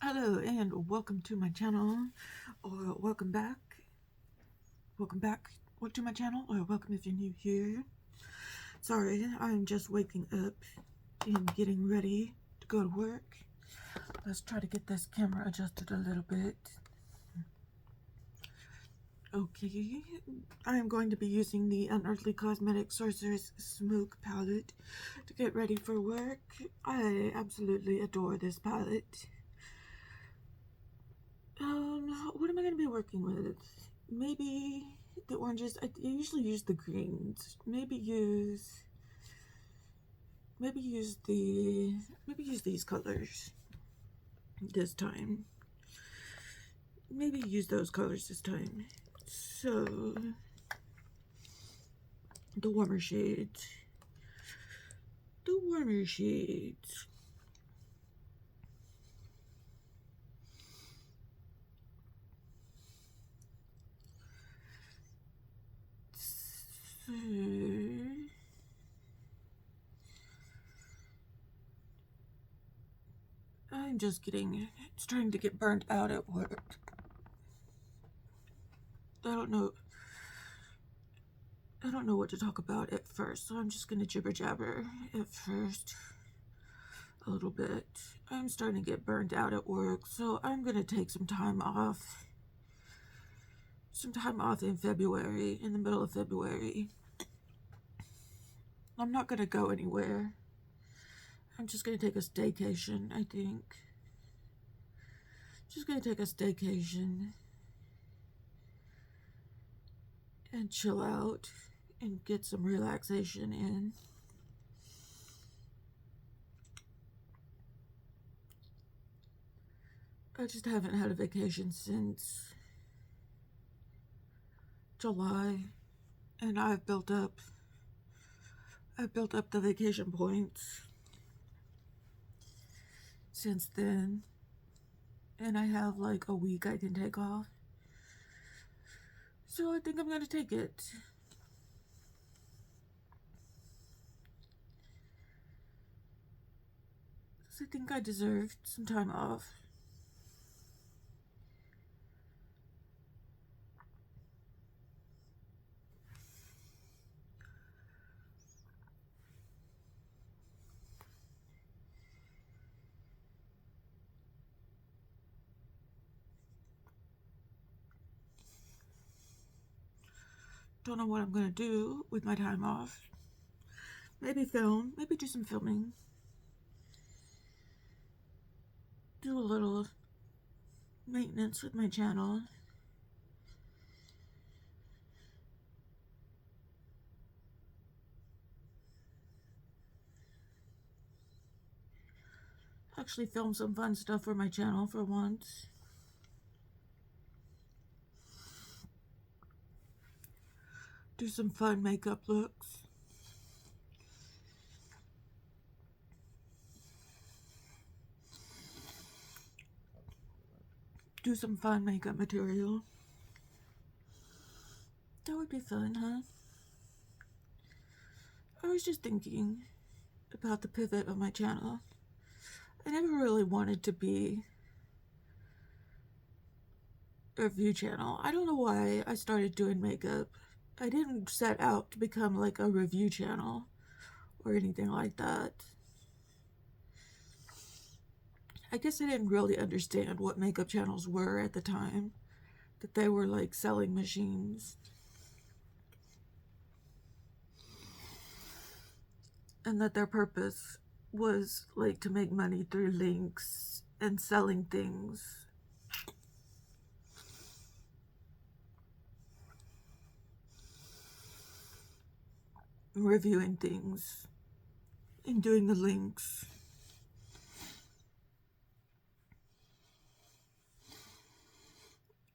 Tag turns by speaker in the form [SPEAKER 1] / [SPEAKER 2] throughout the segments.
[SPEAKER 1] Hello and welcome to my channel, or welcome back to my channel, or welcome if you're new here. Sorry, I'm just waking up and getting ready to go to work. Let's try to get this camera adjusted a little bit. Okay, I am going to be using the Unearthly Cosmetics Sorcerous Smoke palette to get ready for work. I absolutely adore this palette. What am I going to be working with? Maybe the oranges. I usually use the greens. Maybe use these colors this time. Maybe use those colors this time. So the warmer shades. The warmer shades. So, I'm just starting to get burnt out at work. I don't know what to talk about at first, so I'm just gonna jibber jabber at first a little bit. I'm starting to get burnt out at work, so I'm gonna take some time off. In February, in the middle of February. I'm not gonna go anywhere. I'm just gonna take a staycation, I think. Just gonna take a staycation and chill out and get some relaxation in. I just haven't had a vacation since July, and I've built up the vacation points since then, and I have like a week I can take off. So I think I'm gonna take it. I think I deserved some time off. Don't know what I'm gonna do with my time off. Maybe film, maybe do some filming. Do a little maintenance with my channel. Actually film some fun stuff for my channel for once. Do some fun makeup looks. Do some fun makeup material. That would be fun, huh? I was just thinking about the pivot of my channel. I never really wanted to be a review channel. I don't know why I started doing makeup. I didn't set out to become like a review channel or anything like that. I guess I didn't really understand what makeup channels were at the time. That they were like selling machines. And that their purpose was like to make money through links and selling things. Reviewing things and doing the links.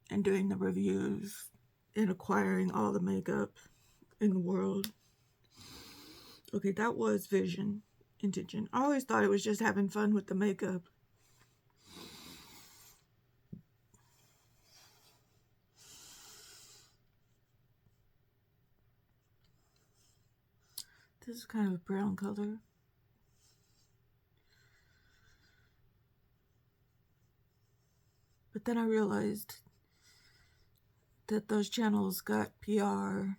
[SPEAKER 1] And doing the reviews and acquiring all the makeup in the world. Okay, that was intention. I always thought it was just having fun with the makeup. This is kind of a brown color. But then I realized that those channels got PR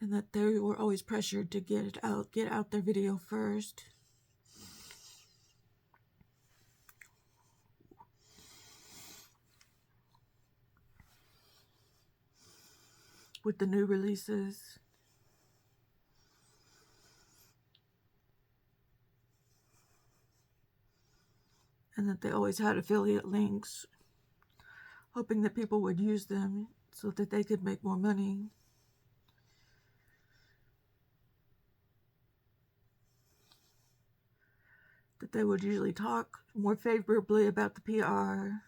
[SPEAKER 1] and that they were always pressured to get out their video first. With the new releases. And that they always had affiliate links, hoping that people would use them so that they could make more money. That they would usually talk more favorably about the PR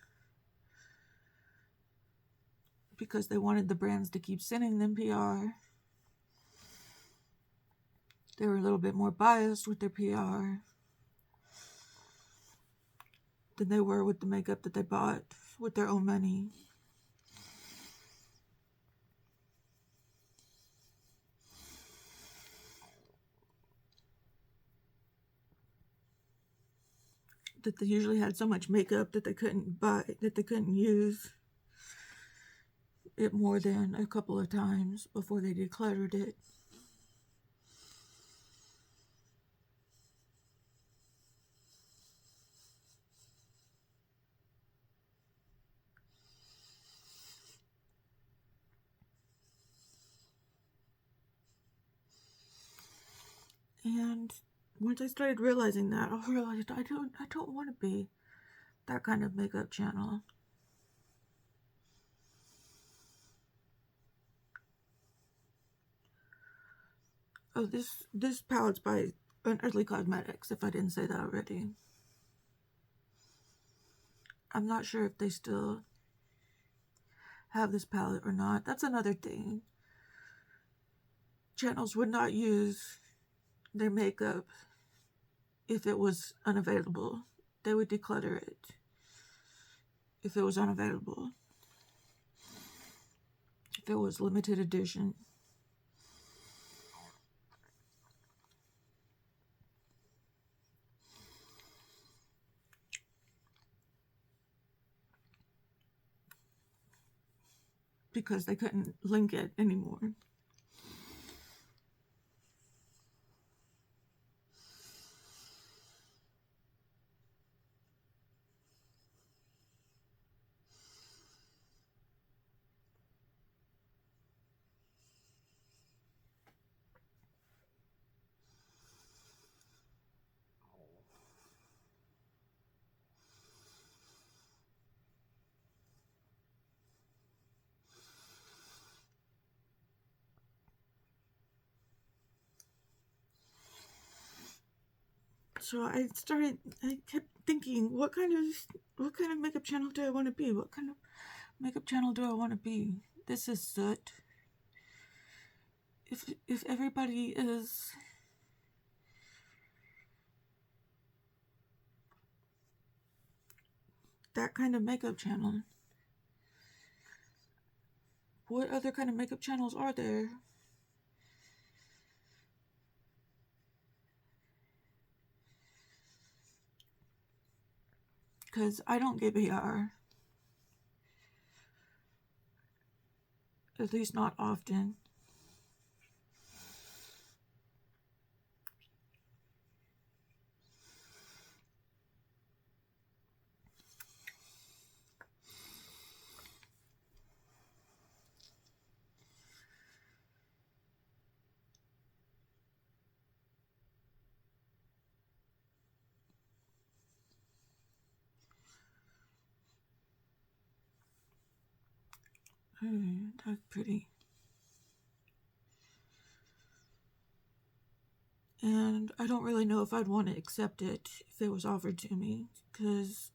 [SPEAKER 1] because they wanted the brands to keep sending them PR. They were a little bit more biased with their PR than they were with the makeup that they bought with their own money. That they usually had so much makeup that they couldn't buy, that they couldn't use it more than a couple of times before they decluttered it. And once I started realizing that, I realized I don't want to be that kind of makeup channel. Oh, this palette's by Unearthly Cosmetics, if I didn't say that already. I'm not sure if they still have this palette or not. That's another thing. Channels would not use their makeup if it was unavailable. They would declutter it if it was unavailable. If it was limited edition. Because they couldn't link it anymore. So I kept thinking, what kind of makeup channel do I want to be? What kind of makeup channel do I want to be? This is soot. If everybody is that kind of makeup channel, what other kind of makeup channels are there? Because I don't get PR. At least not often. That's pretty. And I don't really know if I'd want to accept it if it was offered to me, because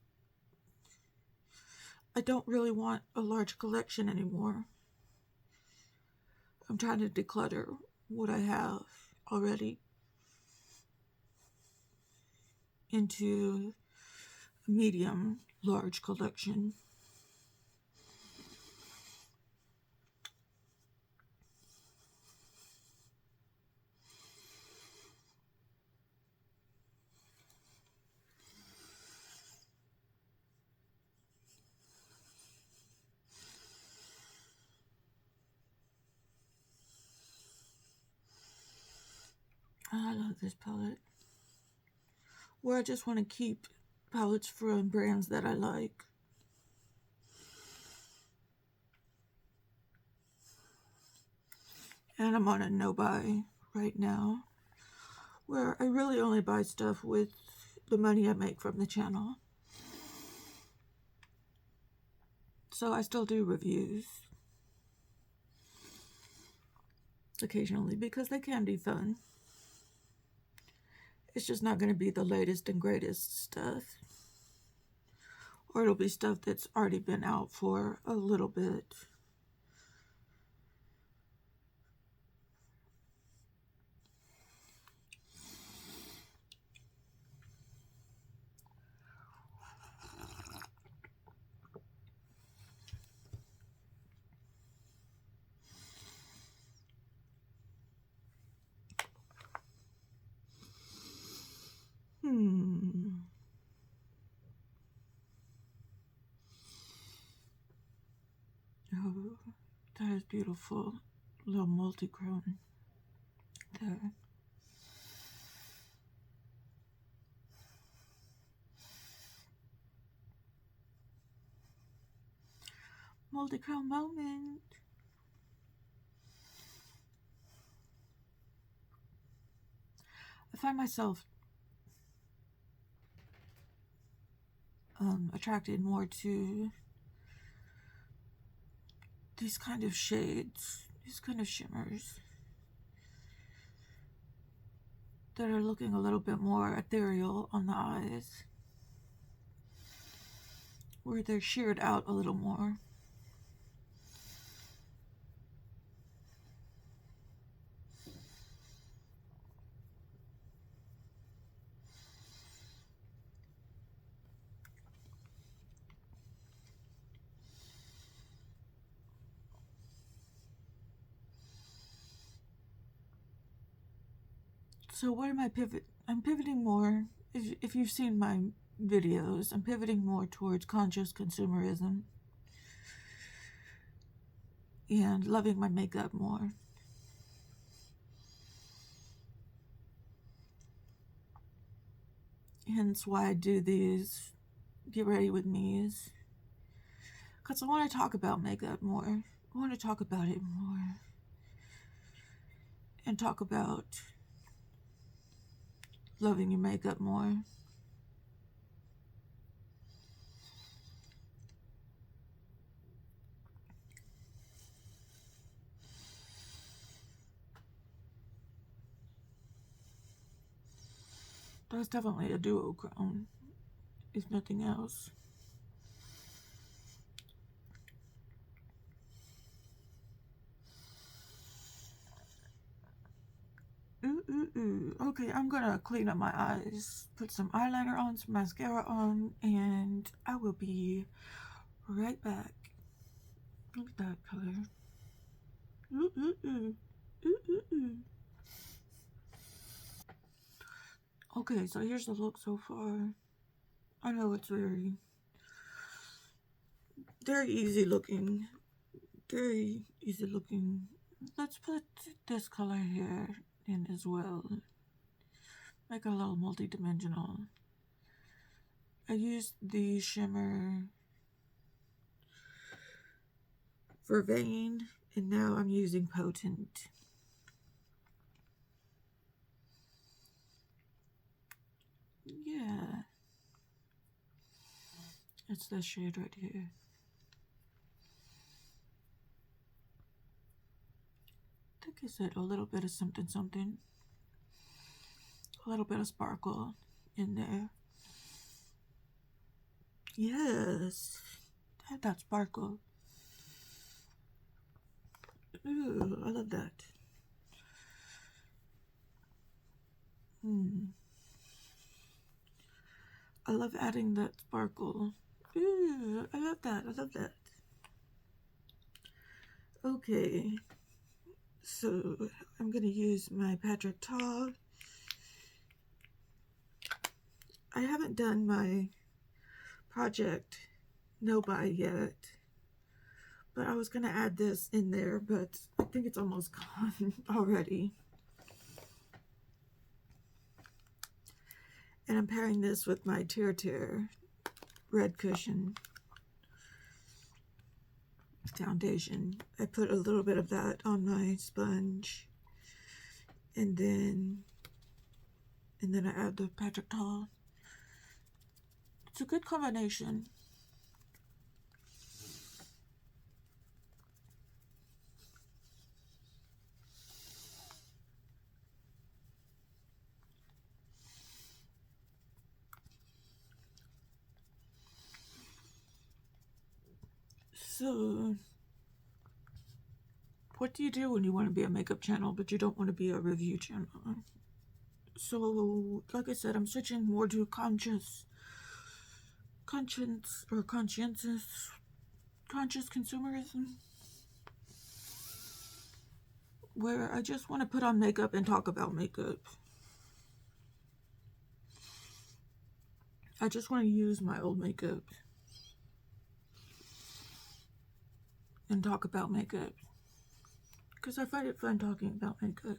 [SPEAKER 1] I don't really want a large collection anymore. I'm trying to declutter what I have already into a medium large collection. I love this palette. Where I just want to keep palettes from brands that I like. And I'm on a no-buy right now, where I really only buy stuff with the money I make from the channel. So I still do reviews occasionally because they can be fun. It's just not going to be the latest and greatest stuff. Or it'll be stuff that's already been out for a little bit. Oh, that is beautiful. Little multi-chrome there. Multi-chrome moment. I find myself attracted more to these kind of shades, these kind of shimmers that are looking a little bit more ethereal on the eyes, where they're sheared out a little more. So what am I I'm pivoting more, if you've seen my videos, I'm pivoting more towards conscious consumerism and loving my makeup more. Hence why I do these get ready with me's, because I want to talk about makeup more. I want to talk about it more and talk about loving your makeup more. That's definitely a duochrome, if nothing else. Okay, I'm gonna clean up my eyes, put some eyeliner on, some mascara on, and I will be right back. Look at that color. Okay, so here's the look so far. I know it's very easy looking. Very easy looking. Let's put this color here in as well. Make it a little multi-dimensional. I used the shimmer Vervain, and now I'm using Potent. Yeah. It's this shade right here. I think I said a little bit of something something. A little bit of sparkle in there. Yes. Had that sparkle. Ooh, I love that. I love adding that sparkle. Ooh, I love that. I love that. Okay. So I'm going to use my Patrick Ta. I haven't done my project no buy yet, but I was going to add this in there, but I think it's almost gone already. And I'm pairing this with my TirTir Red Cushion foundation. I put a little bit of that on my sponge, and then I add the Patrick Tall. It's a good combination. So, what do you do when you want to be a makeup channel, but you don't want to be a review channel? So, like I said, I'm switching more to conscious consumerism, where I just want to put on makeup and talk about makeup. I just want to use my old makeup and talk about makeup, because I find it fun talking about makeup.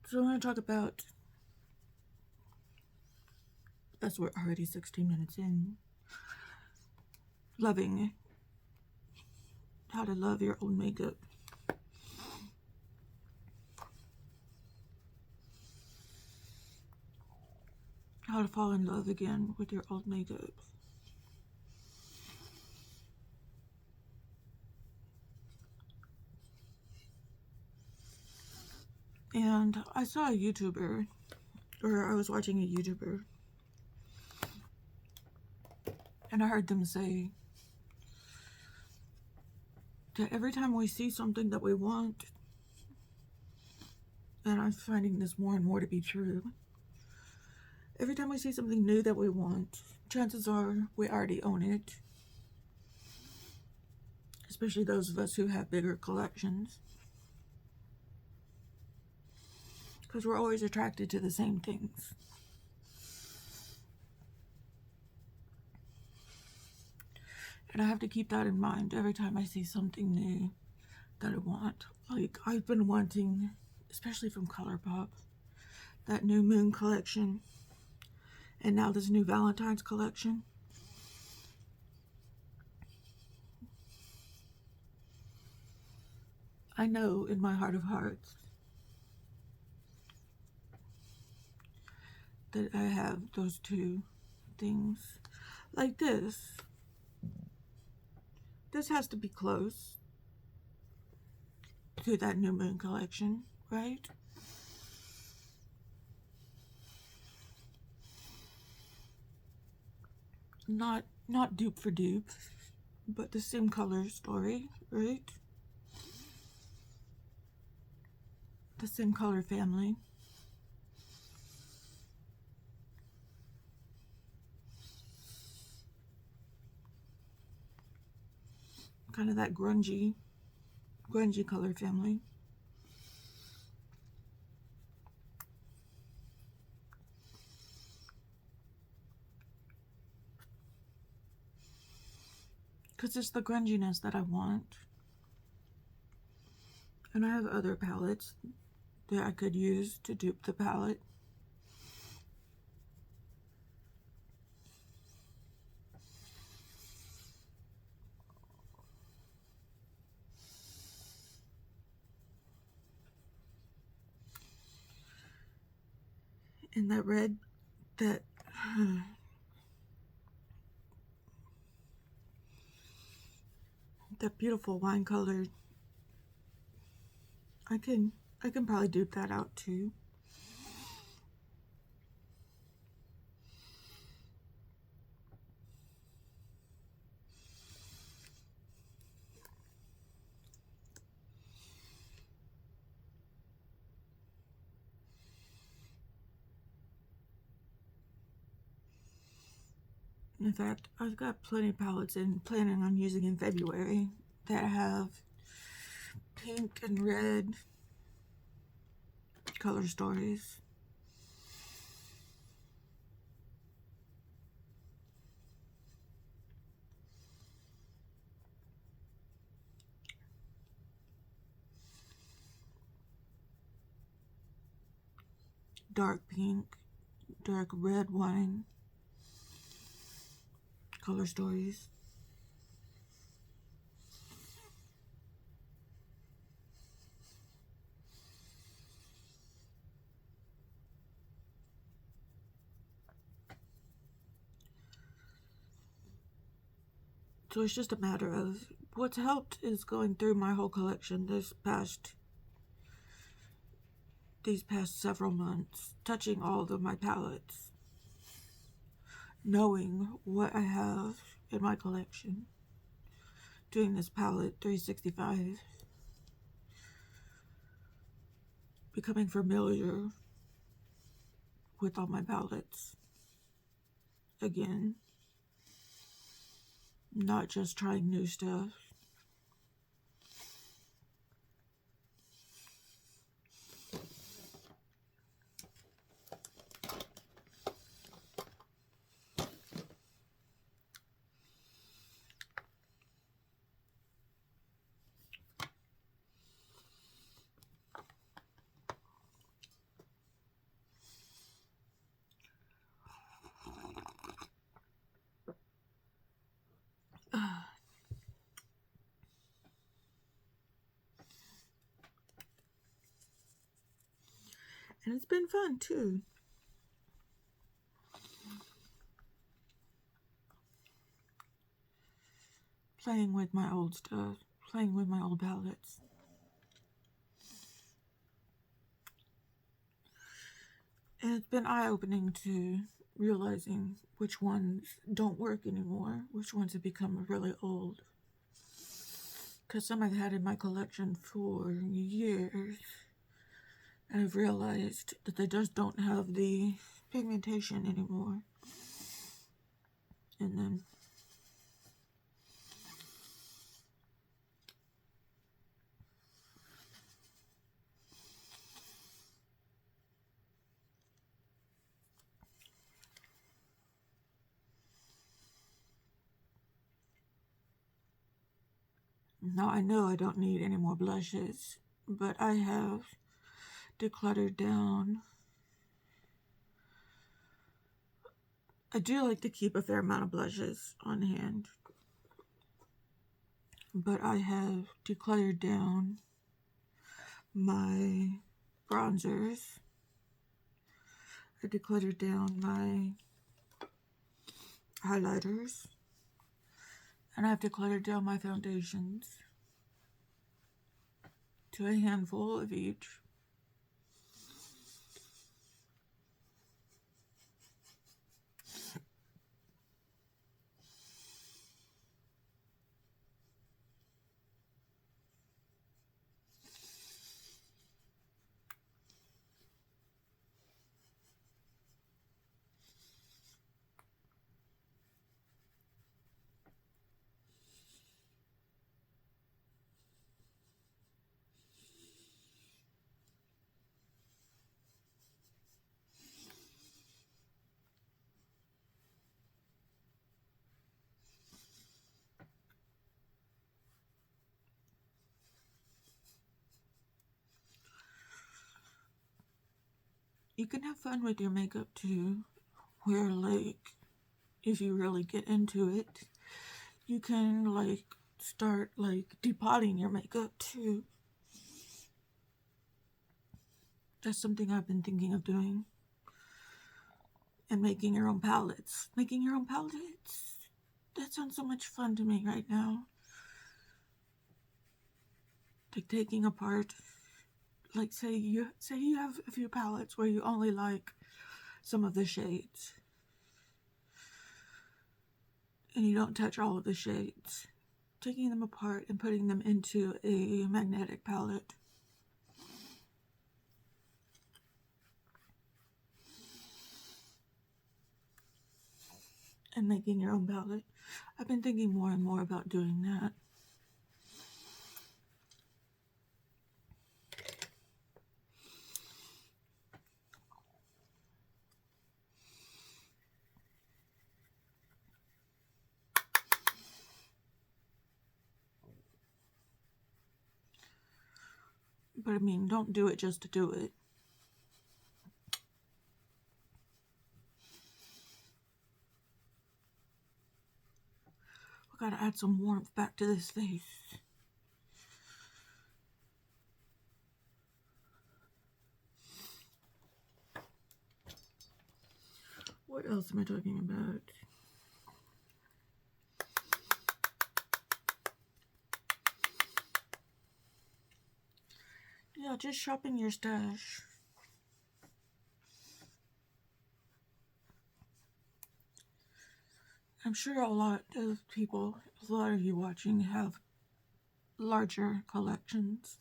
[SPEAKER 1] So I'm going to talk about, as we're already 16 minutes in, loving, how to love your old makeup. How to fall in love again with your old makeup. And I saw a YouTuber, or I was watching a YouTuber, and I heard them say that every time we see something that we want, and I'm finding this more and more to be true, every time we see something new that we want, chances are we already own it. Especially those of us who have bigger collections. Because we're always attracted to the same things. And I have to keep that in mind every time I see something new that I want. Like, I've been wanting, especially from ColourPop, that new Moon collection. And now this new Valentine's collection. I know in my heart of hearts that I have those two things. Like this. This has to be close to that new Moon collection, right? Not dupe for dupe, but the same color story, right? The same color family. Kind of that grungy color family. Because it's the grunginess that I want. And I have other palettes that I could use to dupe the palette. And that red, that beautiful wine color, I can probably dupe that out too. In fact, I've got plenty of palettes planning on using in February that have pink and red color stories. dark pink, dark red wine, Color Stories. So it's just a matter of what's helped is going through my whole collection these past several months, touching all of my palettes, knowing what I have in my collection, doing this palette 365, becoming familiar with all my palettes again, not just trying new stuff. And it's been fun too. Playing with my old stuff, playing with my old palettes. And it's been eye-opening to realizing which ones don't work anymore, which ones have become really old. Because some I've had in my collection for years, and I've realized that they just don't have the pigmentation anymore. And then now I know I don't need any more blushes, but I have decluttered down. I do like to keep a fair amount of blushes on hand, but I have decluttered down my bronzers. I decluttered down my highlighters, and I've decluttered down my foundations to a handful of each. You can have fun with your makeup too, where like, if you really get into it, you can like start like depotting your makeup too. That's something I've been thinking of doing. And making your own palettes. Making your own palettes? That sounds so much fun to me right now. Like taking apart, like say you have a few palettes where you only like some of the shades, and you don't touch all of the shades. Taking them apart and putting them into a magnetic palette. And making your own palette. I've been thinking more and more about doing that. But I mean, don't do it just to do it. add some warmth back to this face. What else am I talking about? Yeah, just shopping your stash. I'm sure a lot of people, a lot of you watching have larger collections.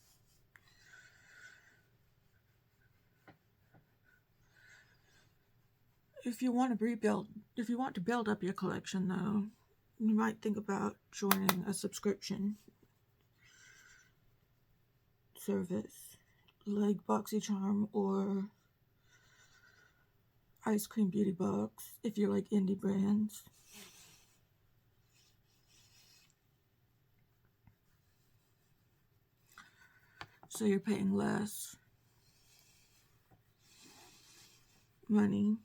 [SPEAKER 1] If you want to build up your collection though, you might think about joining a subscription service like BoxyCharm or Ice Cream Beauty Box if you like indie brands. So you're paying less money.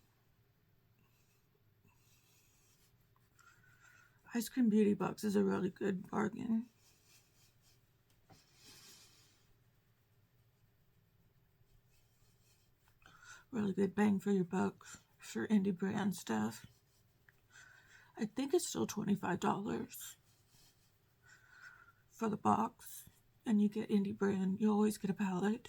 [SPEAKER 1] Ice Cream Beauty Box is a really good bargain. Really good bang for your buck for indie brand stuff. I think it's still $25 for the box, and you get indie brand. You always get a palette.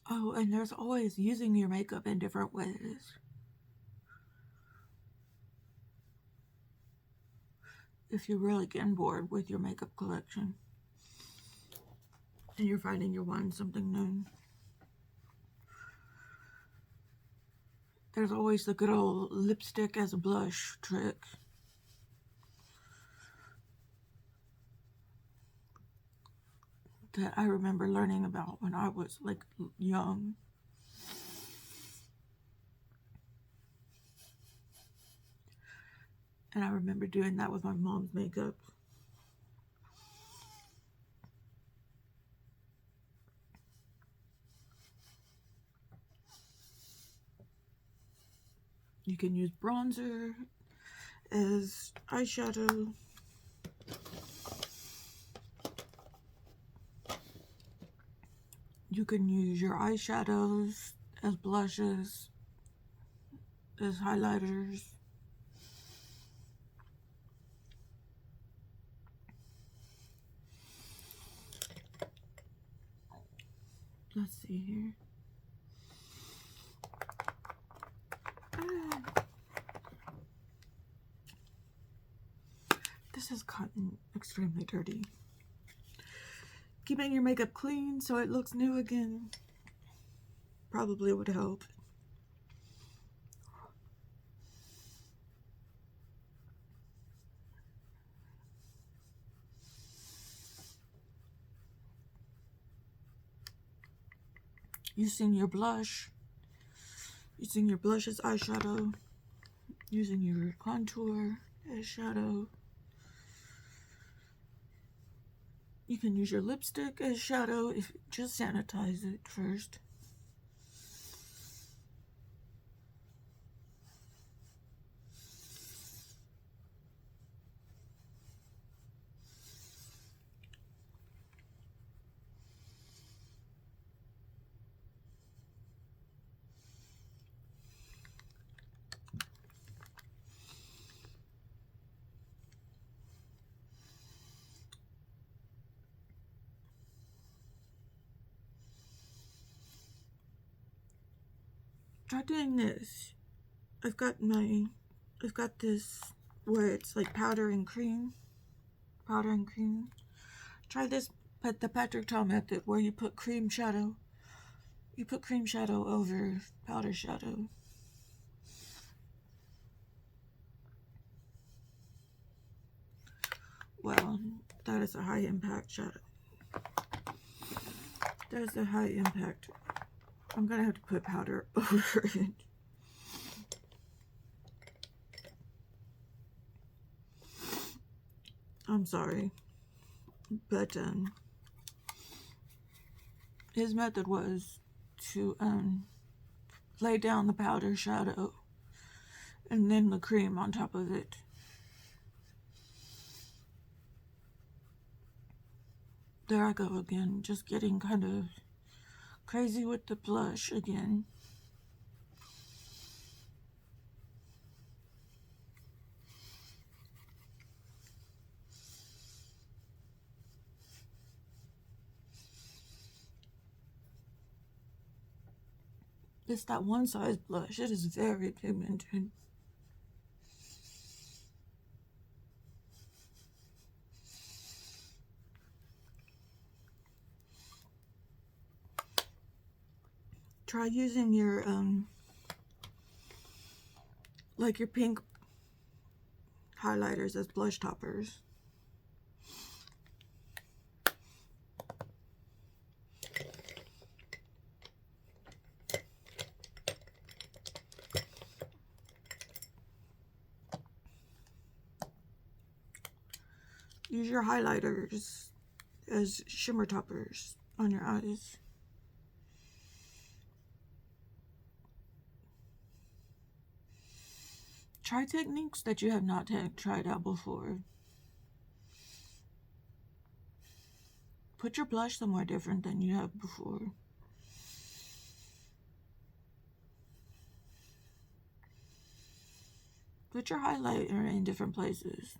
[SPEAKER 1] Oh, and there's always using your makeup in different ways. If you're really getting bored with your makeup collection and you're finding you're wanting something new, there's always the good old lipstick as a blush trick. That I remember learning about when I was like young. And I remember doing that with my mom's makeup. You can use bronzer as eyeshadow. You can use your eyeshadows as blushes, as highlighters. Let's see here. This has gotten extremely dirty. Keeping your makeup clean so it looks new again probably would help. Using your blush as eyeshadow, using your contour as shadow. You can use your lipstick as shadow if you just sanitize it first. Try doing this. I've got this where it's like powder and cream. Try this, but the Patrick Ta method where you put cream shadow. You put cream shadow over powder shadow. Well, that is a high impact shadow. That is a high impact. I'm gonna have to put powder over it. I'm sorry, but his method was to lay down the powder shadow and then the cream on top of it. There I go again, just getting kind of crazy with the blush again. It's that OneSize blush. It is very pigmented. Try using your like your pink highlighters as blush toppers. Use your highlighters as shimmer toppers on your eyes. Try techniques that you have not tried out before. Put your blush somewhere different than you have before. Put your highlighter in different places.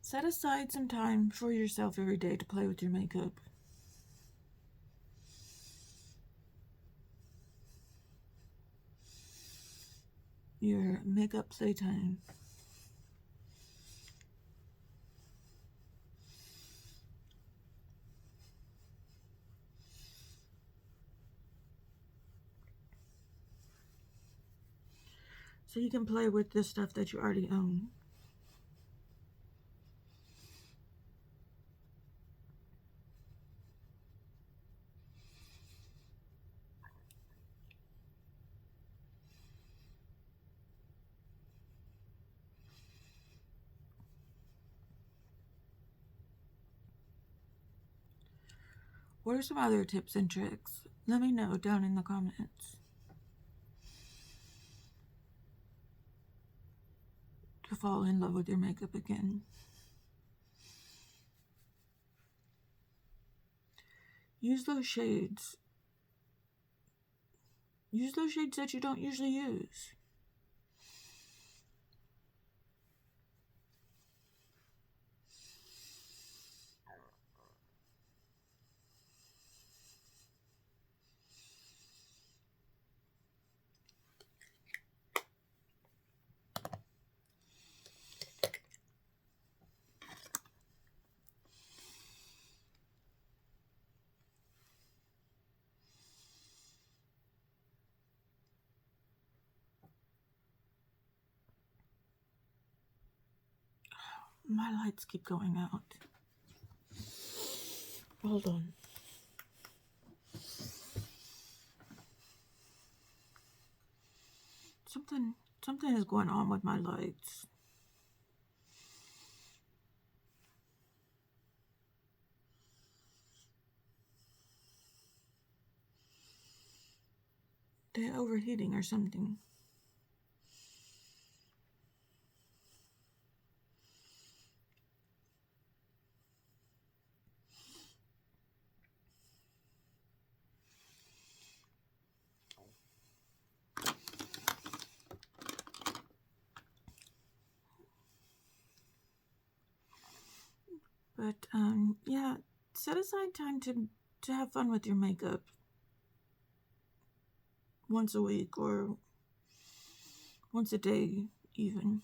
[SPEAKER 1] Set aside some time for yourself every day to play with your makeup. Your makeup playtime. So you can play with the stuff that you already own. What are some other tips and tricks? Let me know down in the comments. To fall in love with your makeup again. Use those shades. Use those shades that you don't usually use. My lights keep going out. Hold on. Something is going on with my lights. They're overheating or something. But yeah, set aside time to have fun with your makeup. Once a week or once a day even.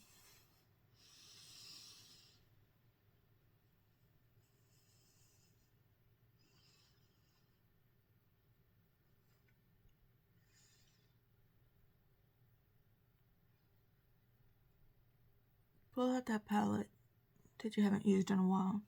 [SPEAKER 1] Pull out that palette that you haven't used in a while.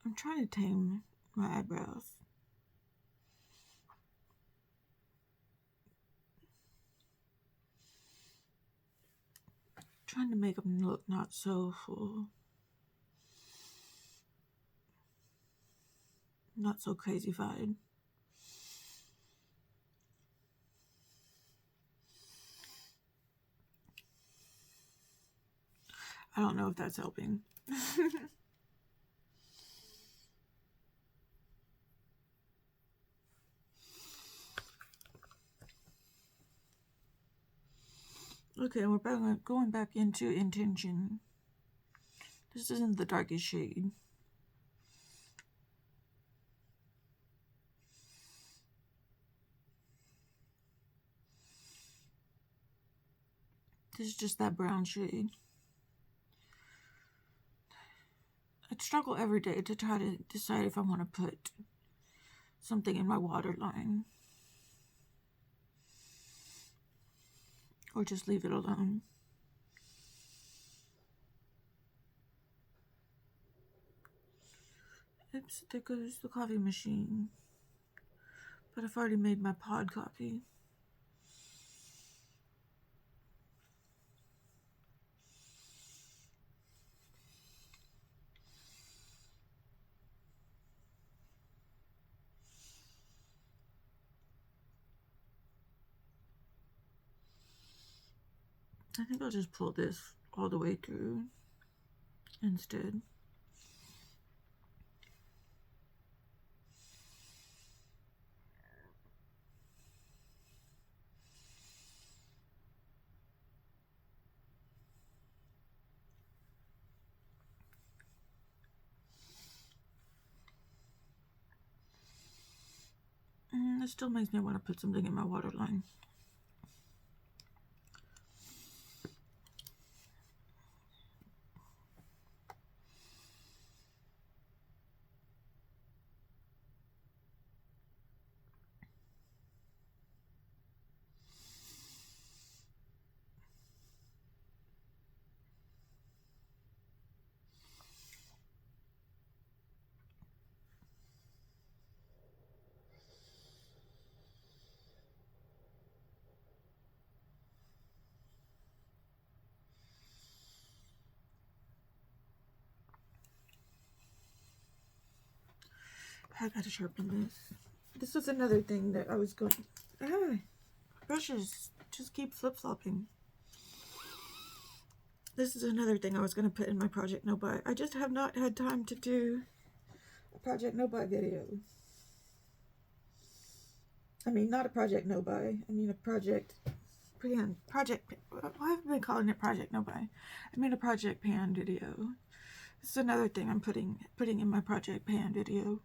[SPEAKER 1] I'm trying to tame my eyebrows. Trying to make them look not so full. Not so crazy-fied. I don't know if that's helping. Okay, we're going back into Intention. This isn't the darkest shade. This is just that brown shade. I struggle every day to try to decide if I want to put something in my waterline or just leave it alone. Oops, there goes the coffee machine. But I've already made my pod coffee. I think I'll just pull this all the way through instead. It still makes me want to put something in my waterline. I gotta sharpen this. This was another thing that I was going... brushes just keep flip-flopping. This is another thing I was going to put in my Project No Buy. I just have not had time to do a Project No Buy video. I mean, not a Project No Buy. I mean a Project Pan. Why have I been calling it Project No Buy? I mean a Project Pan video. This is another thing I'm putting in my Project Pan video.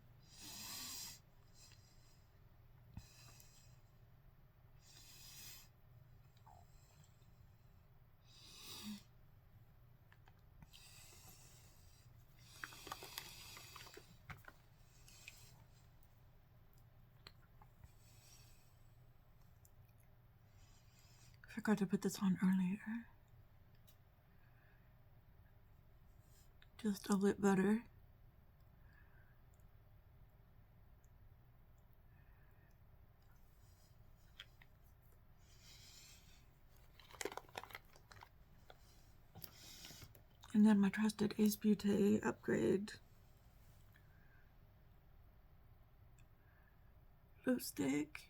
[SPEAKER 1] I forgot to put this on earlier. Just a lip butter. And then my trusted Ace Beaute upgrade lipstick.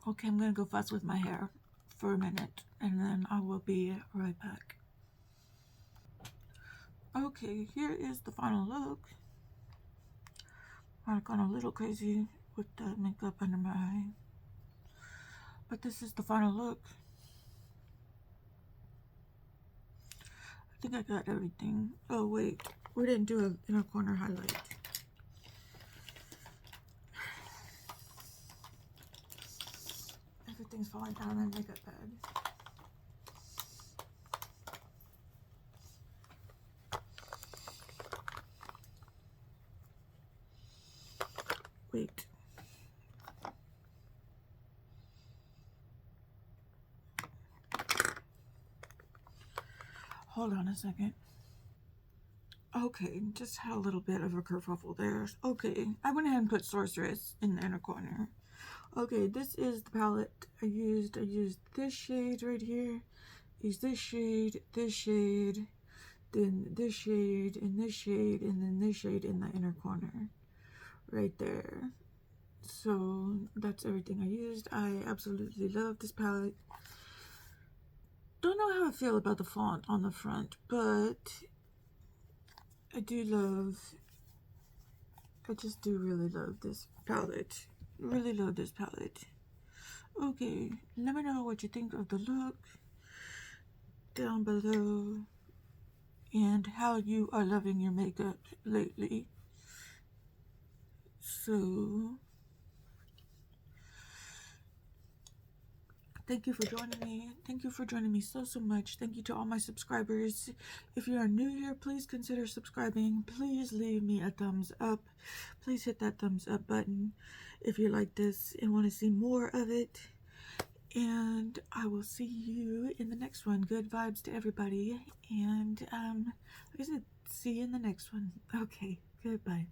[SPEAKER 1] Okay, I'm gonna go fuss with my hair for a minute and then I will be right back. Okay, here is the final look. I've gone a little crazy with the makeup under my eye, but this is the final look. think I got everything. Oh wait, we didn't do an inner corner highlight. Everything's falling down in my makeup bag. Wait. Hold on a second. Okay, just had a little bit of a kerfuffle there. Okay, I went ahead and put Sorcerous in the inner corner. Okay, this is the palette I used. I used this shade right here. Used this shade, then this shade, and this shade, and then this shade in the inner corner. Right there. So that's everything I used. I absolutely love this palette. Don't know how I feel about the font on the front, but I just do really love this palette. Really love this palette. Okay, let me know what you think of the look down below and how you are loving your makeup lately. So, thank you for joining me. Thank you for joining me so much. Thank you to all my subscribers. If you are new here, please consider subscribing. Please leave me a thumbs up. Please hit that thumbs up button if you like this and want to see more of it. And I will see you in the next one. Good vibes to everybody. And like I said, see you in the next one. Okay, goodbye.